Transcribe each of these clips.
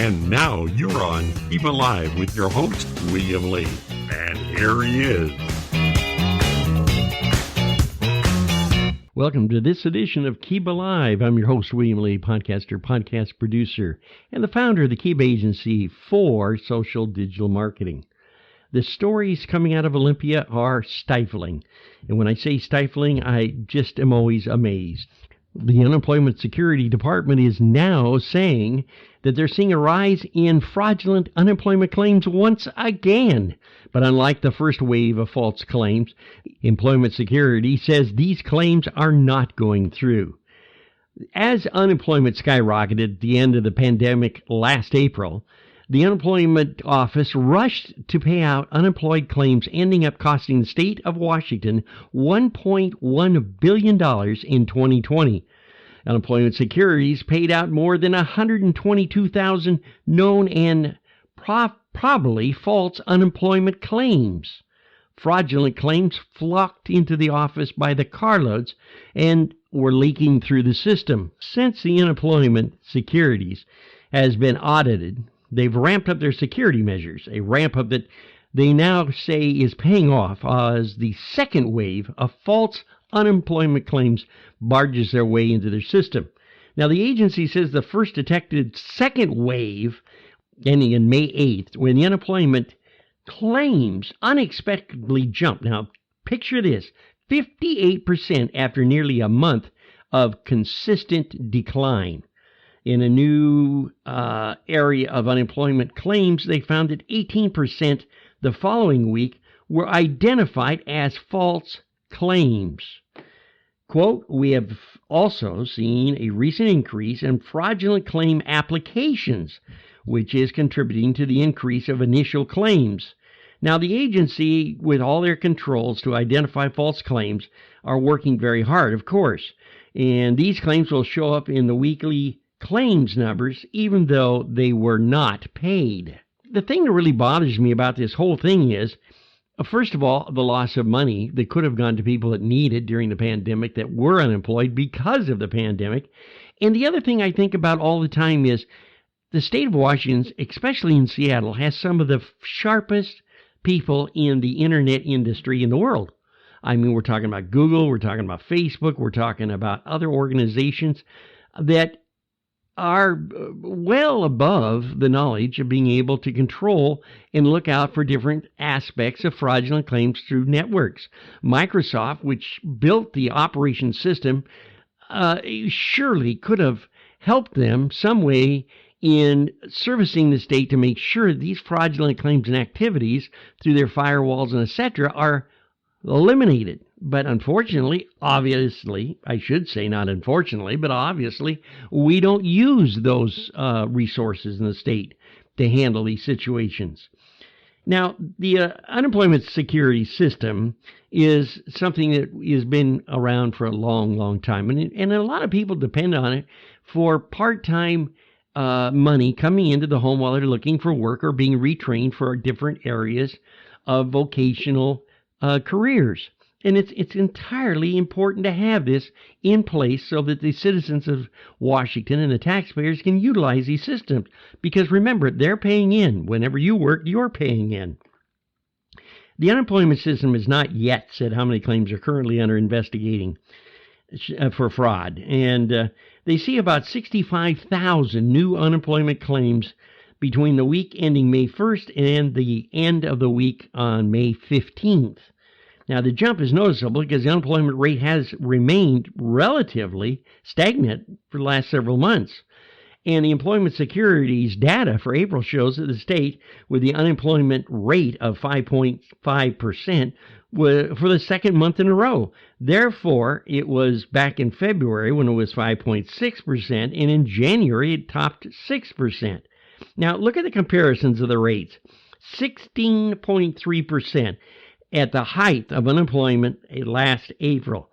And now you're on Keep Alive with your host, William Lee. And here he is. Welcome to this edition of Keep Alive. I'm your host, William Lee, podcaster, podcast producer, and the founder of the Keep Agency for social digital marketing. The stories coming out of Olympia are stifling. And when I say stifling, I just am always amazed. The Unemployment Security Department is now saying that they're seeing a rise in fraudulent unemployment claims once again. But unlike the first wave of false claims, Employment Security says these claims are not going through. As unemployment skyrocketed at the end of the pandemic last April, the Unemployment Office rushed to pay out unemployed claims, ending up costing the state of Washington $1.1 billion in 2020. Unemployment Securities paid out more than 122,000 known and probably false unemployment claims. Fraudulent claims flocked into the office by the carloads and were leaking through the system. Since the Unemployment Securities has been audited, they've ramped up their security measures, a ramp-up that they now say is paying off as the second wave of false unemployment claims barges their way into their system. Now, the agency says the first detected second wave, ending in May 8th, when the unemployment claims unexpectedly jumped. Now, picture this, 58% after nearly a month of consistent decline. In a new area of unemployment claims, they found that 18% the following week were identified as false claims. Quote, we have also seen a recent increase in fraudulent claim applications, which is contributing to the increase of initial claims. Now, the agency, with all their controls to identify false claims, are working very hard, of course. And these claims will show up in the weekly claims numbers, even though they were not paid. The thing that really bothers me about this whole thing is, first of all, the loss of money that could have gone to people that need it during the pandemic that were unemployed because of the pandemic. And the other thing I think about all the time is the state of Washington, especially in Seattle, has some of the sharpest people in the internet industry in the world. I mean, we're talking about Google, we're talking about Facebook, we're talking about other organizations that are well above the knowledge of being able to control and look out for different aspects of fraudulent claims through networks. Microsoft, which built the operation system, surely could have helped them some way in servicing the state to make sure these fraudulent claims and activities through their firewalls and etc. are eliminated. But unfortunately, obviously, I should say not unfortunately, but obviously, we don't use those resources in the state to handle these situations. Now, the unemployment security system is something that has been around for a long, long time. And a lot of people depend on it for part-time money coming into the home while they're looking for work or being retrained for different areas of vocational careers. And it's entirely important to have this in place so that the citizens of Washington and the taxpayers can utilize these systems. Because remember, they're paying in. Whenever you work, you're paying in. The unemployment system has not yet said how many claims are currently under investigating for fraud. And they see about 65,000 new unemployment claims between the week ending May 1st and the end of the week on May 15th. Now, the jump is noticeable because the unemployment rate has remained relatively stagnant for the last several months. And the Employment Security's data for April shows that the state, with the unemployment rate of 5.5%, for the second month in a row. Therefore, it was back in February when it was 5.6%, and in January it topped 6%. Now, look at the comparisons of the rates. 16.3%. At the height of unemployment last April.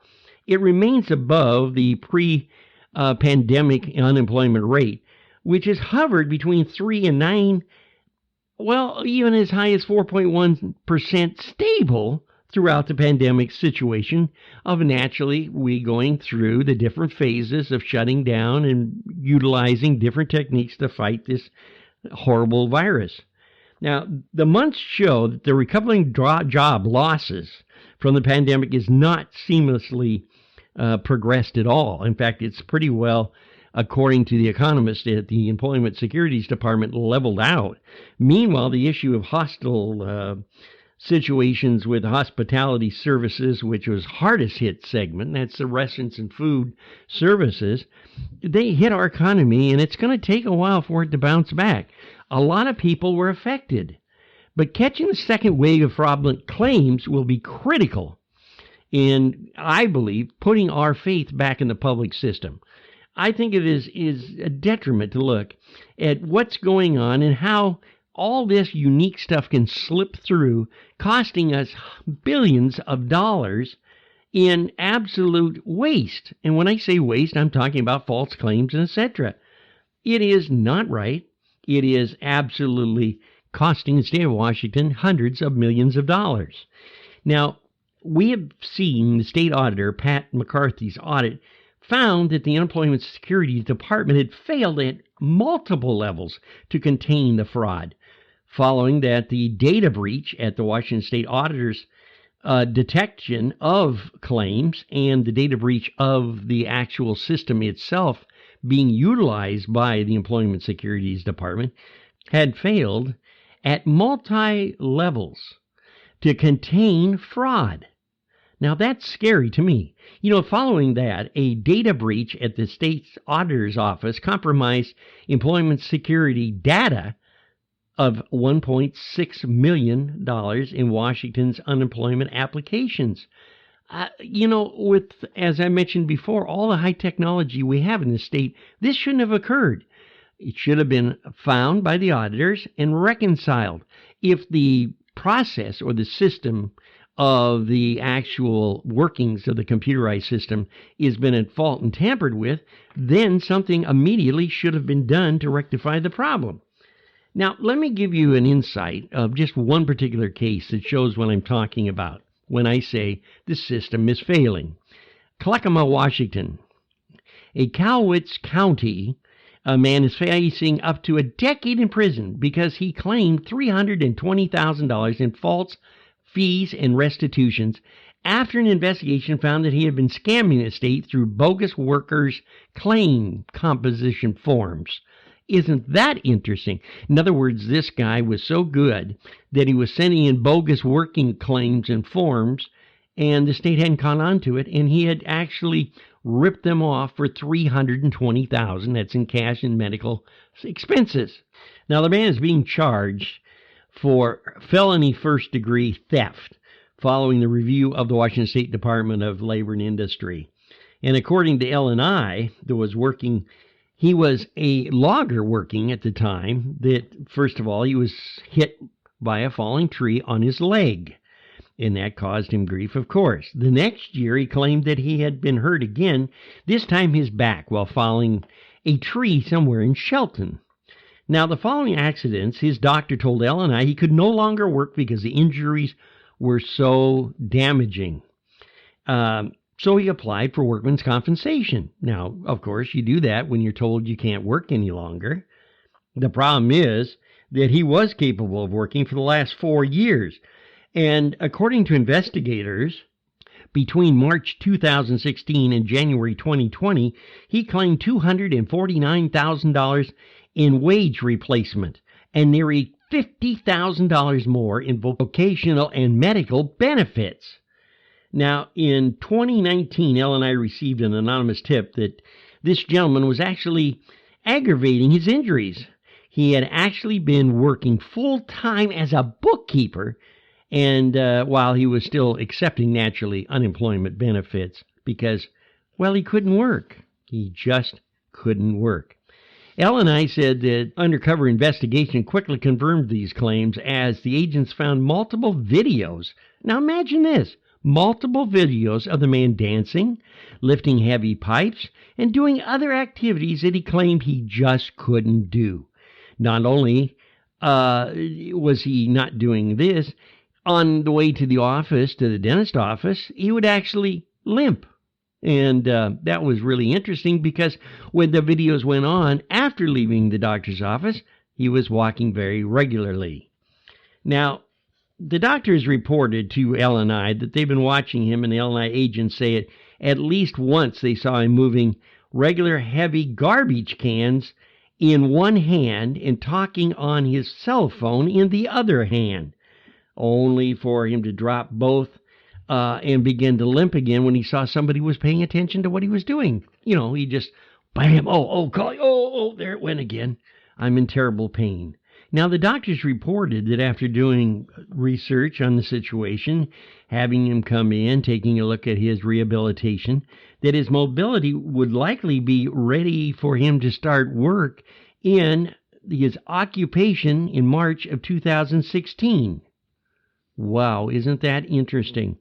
It remains above the pre-pandemic unemployment rate, which has hovered between 3 and 9, well, even as high as 4.1% stable throughout the pandemic situation of naturally we going through the different phases of shutting down and utilizing different techniques to fight this horrible virus. Now, the months show that the recovering job losses from the pandemic is not seamlessly progressed at all. In fact, it's pretty well, according to the economist at the Employment Securities Department, leveled out. Meanwhile, the issue of hostile situations with hospitality services, which was hardest hit segment, that's the restaurants and food services, they hit our economy, and it's going to take a while for it to bounce back. A lot of people were affected, but catching the second wave of fraudulent claims will be critical in, I believe, putting our faith back in the public system. I think it is a detriment to look at what's going on and how all this unique stuff can slip through, costing us billions of dollars in absolute waste. And when I say waste, I'm talking about false claims and etc. It is not right. It is absolutely costing the state of Washington hundreds of millions of dollars. Now, we have seen the state auditor, Pat McCarthy's audit, found that the Unemployment Security Department had failed at multiple levels to contain the fraud. Following that, the data breach at the Washington State Auditor's detection of claims and the data breach of the actual system itself being utilized by the Employment Securities Department had failed at multi-levels to contain fraud. Now, that's scary to me. Following that, a data breach at the state's auditor's office compromised employment security data of $1.6 million in Washington's unemployment applications. With, as I mentioned before, all the high technology we have in the state, this shouldn't have occurred. It should have been found by the auditors and reconciled. If the process or the system of the actual workings of the computerized system has been at fault and tampered with, then something immediately should have been done to rectify the problem. Now, let me give you an insight of just one particular case that shows what I'm talking about when I say the system is failing. Clackamas, Washington. A Cowlitz County, a man is facing up to a decade in prison because he claimed $320,000 in false fees and restitutions after an investigation found that he had been scamming the state through bogus workers' claim composition forms. Isn't that interesting? In other words, this guy was so good that he was sending in bogus working claims and forms, and the state hadn't caught on to it, and he had actually ripped them off for $320,000. That's in cash and medical expenses. Now, the man is being charged for felony first-degree theft following the review of the Washington State Department of Labor and Industry. And according to L&I, he was a logger working at the time that, first of all, he was hit by a falling tree on his leg, and that caused him grief, of course. The next year, he claimed that he had been hurt again, this time his back, while falling a tree somewhere in Shelton. Now, the following accidents, his doctor told L&I he could no longer work because the injuries were so damaging. So he applied for workman's compensation. Now, of course, you do that when you're told you can't work any longer. The problem is that he was capable of working for the last 4 years. And according to investigators, between March 2016 and January 2020, he claimed $249,000 in wage replacement and nearly $50,000 more in vocational and medical benefits. Now, in 2019, L&I received an anonymous tip that this gentleman was actually aggravating his injuries. He had actually been working full-time as a bookkeeper, and while he was still accepting, naturally, unemployment benefits because, well, he couldn't work. He just couldn't work. L&I said that undercover investigation quickly confirmed these claims as the agents found multiple videos. Now, imagine this. Multiple videos of the man dancing, lifting heavy pipes, and doing other activities that he claimed he just couldn't do. Not only was he not doing this, on the way to the office, to the dentist office, he would actually limp. And that was really interesting because when the videos went on after leaving the doctor's office, he was walking very regularly. Now, the doctors reported to LNI that they've been watching him, and the LNI agents say it at least once they saw him moving regular heavy garbage cans in one hand and talking on his cell phone in the other hand, only for him to drop both and begin to limp again when he saw somebody was paying attention to what he was doing. He just, bam, there it went again. I'm in terrible pain. Now, the doctors reported that after doing research on the situation, having him come in, taking a look at his rehabilitation, that his mobility would likely be ready for him to start work in his occupation in March of 2016. Wow, isn't that interesting?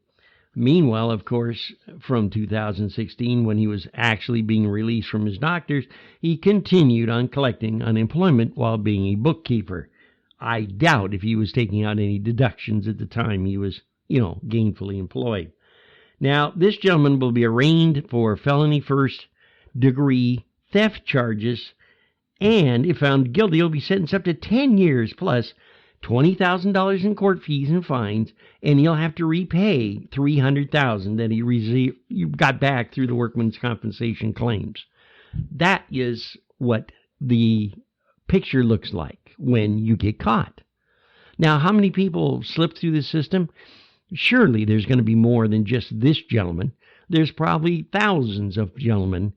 Meanwhile, of course, from 2016, when he was actually being released from his doctors, he continued on collecting unemployment while being a bookkeeper. I doubt if he was taking out any deductions at the time he was, gainfully employed. Now, this gentleman will be arraigned for felony first-degree theft charges, and if found guilty, he'll be sentenced up to 10 years plus $20,000 in court fees and fines, and he'll have to repay $300,000 that he got back through the workman's compensation claims. That is what the picture looks like when you get caught. Now, how many people slip through the system? Surely there's going to be more than just this gentleman. There's probably thousands of gentlemen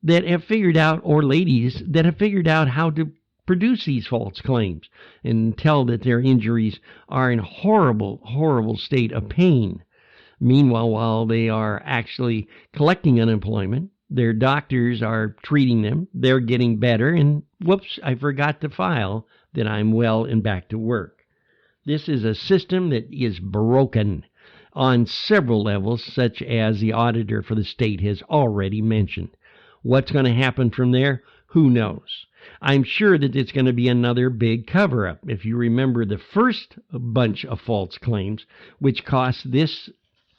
that have figured out, or ladies that have figured out how to produce these false claims and tell that their injuries are in horrible, horrible state of pain. Meanwhile, while they are actually collecting unemployment, their doctors are treating them, they're getting better, and whoops, I forgot to file that I'm well and back to work. This is a system that is broken on several levels, such as the auditor for the state has already mentioned. What's going to happen from there? Who knows? I'm sure that it's going to be another big cover-up. If you remember the first bunch of false claims, which cost this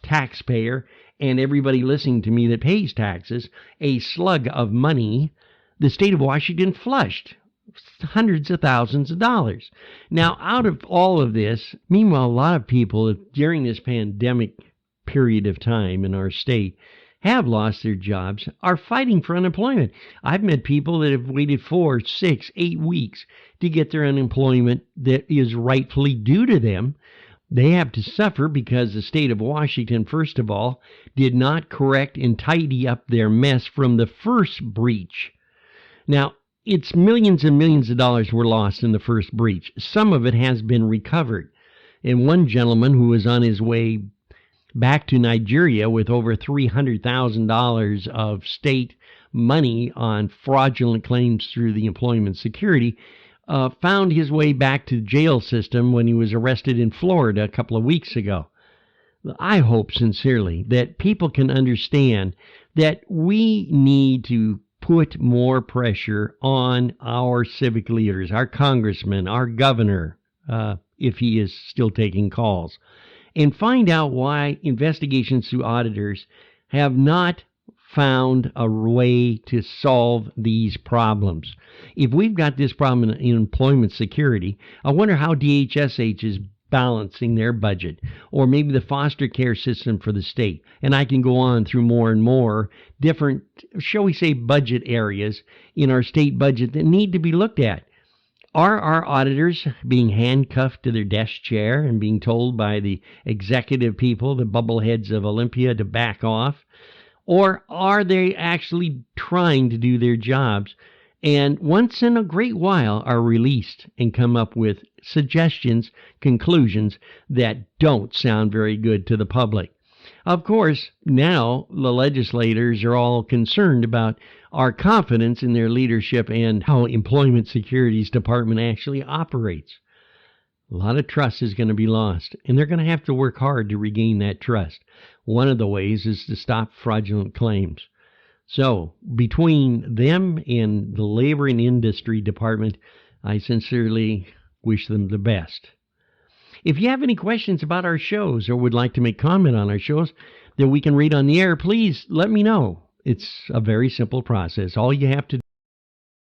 taxpayer and everybody listening to me that pays taxes a slug of money, the state of Washington flushed hundreds of thousands of dollars. Now, out of all of this, meanwhile, a lot of people during this pandemic period of time in our state have lost their jobs, are fighting for unemployment. I've met people that have waited 4, 6, 8 weeks to get their unemployment that is rightfully due to them. They have to suffer because the state of Washington, first of all, did not correct and tidy up their mess from the first breach. Now, it's millions and millions of dollars were lost in the first breach. Some of it has been recovered. And one gentleman who was on his way back to Nigeria with over $300,000 of state money on fraudulent claims through the Employment Security, found his way back to the jail system when he was arrested in Florida a couple of weeks ago. I hope sincerely that people can understand that we need to put more pressure on our civic leaders, our congressman, our governor, if he is still taking calls, and find out why investigations through auditors have not found a way to solve these problems. If we've got this problem in employment security, I wonder how DHSH is balancing their budget, or maybe the foster care system for the state. And I can go on through more and more different, shall we say, budget areas in our state budget that need to be looked at. Are our auditors being handcuffed to their desk chair and being told by the executive people, the bubbleheads of Olympia, to back off? Or are they actually trying to do their jobs and once in a great while are released and come up with suggestions, conclusions that don't sound very good to the public? Of course, now the legislators are all concerned about our confidence in their leadership and how Employment Security's department actually operates. A lot of trust is going to be lost, and they're going to have to work hard to regain that trust. One of the ways is to stop fraudulent claims. So, between them and the Labor and Industry Department, I sincerely wish them the best. If you have any questions about our shows or would like to make comment on our shows that we can read on the air, please let me know. It's a very simple process. All you have to